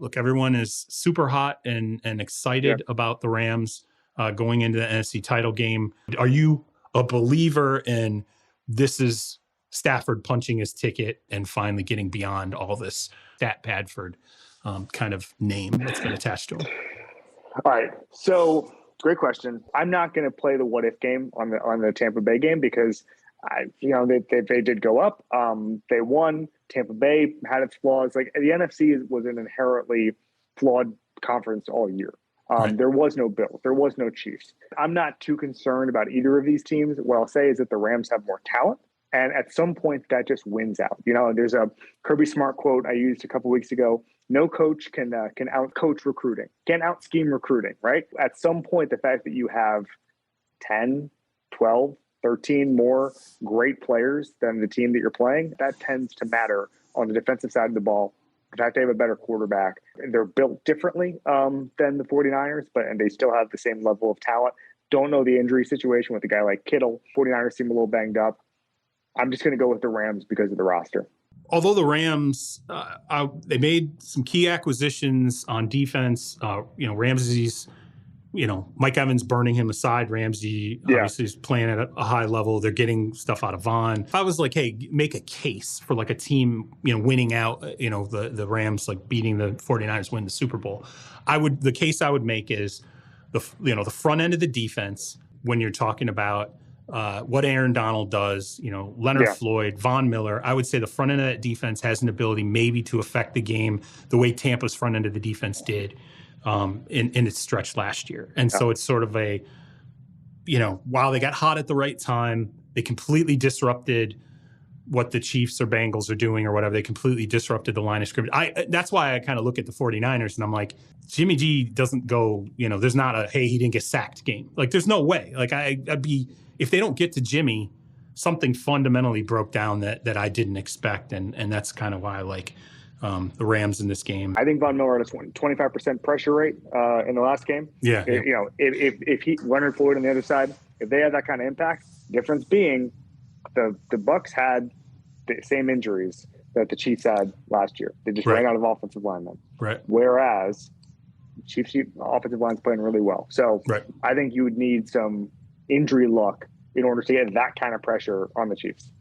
look, everyone is super hot and excited about the Rams going into the NFC title game. Are you a believer in this is Stafford punching his ticket and finally getting beyond all this Stat Padford kind of name that's been attached to him? All right. So great question. I'm not going to play the what if game on the Tampa Bay game because they did go up. They won. Tampa Bay had its flaws. Like the NFC was an inherently flawed conference all year. Right. There was no Bills. There was no Chiefs. I'm not too concerned about either of these teams. What I'll say is that the Rams have more talent. And at some point, that just wins out. There's a Kirby Smart quote I used a couple weeks ago. No coach can out-coach recruiting, can out-scheme recruiting, right? At some point, the fact that you have 10, 12, 13 more great players than the team that you're playing, that tends to matter on the defensive side of the ball. In fact, they have a better quarterback. They're built differently than the 49ers, and they still have the same level of talent. Don't know the injury situation with a guy like Kittle. 49ers seem a little banged up. I'm just going to go with the Rams because of the roster. Although the Rams, they made some key acquisitions on defense. Ramsey's, Mike Evans burning him aside. Ramsey obviously is playing at a high level. They're getting stuff out of Vaughn. If I was like, hey, make a case for like a team, winning out, the Rams like beating the 49ers, win the Super Bowl, the case I would make is the front end of the defense when you're talking about what Aaron Donald does, Leonard Floyd, Von Miller. I would say the front end of that defense has an ability maybe to affect the game the way Tampa's front end of the defense did in its stretch last year. And so it's sort of while they got hot at the right time, they completely disrupted what the Chiefs or Bengals are doing or whatever. They completely disrupted the line of scrimmage. That's why I kind of look at the 49ers and I'm like, Jimmy G doesn't go, there's not a, hey, he didn't get sacked game. Like, there's no way. Like, I'd be, if they don't get to Jimmy, something fundamentally broke down that I didn't expect. And that's kind of why I like the Rams in this game. I think Von Miller had a 25% pressure rate in the last game. Yeah. If Leonard Floyd on the other side, if they had that kind of impact, difference being the Bucs had the same injuries that the Chiefs had last year. They just ran out of offensive linemen. Right. Whereas Chiefs offensive line's playing really well. So I think you would need some injury luck in order to get that kind of pressure on the Chiefs.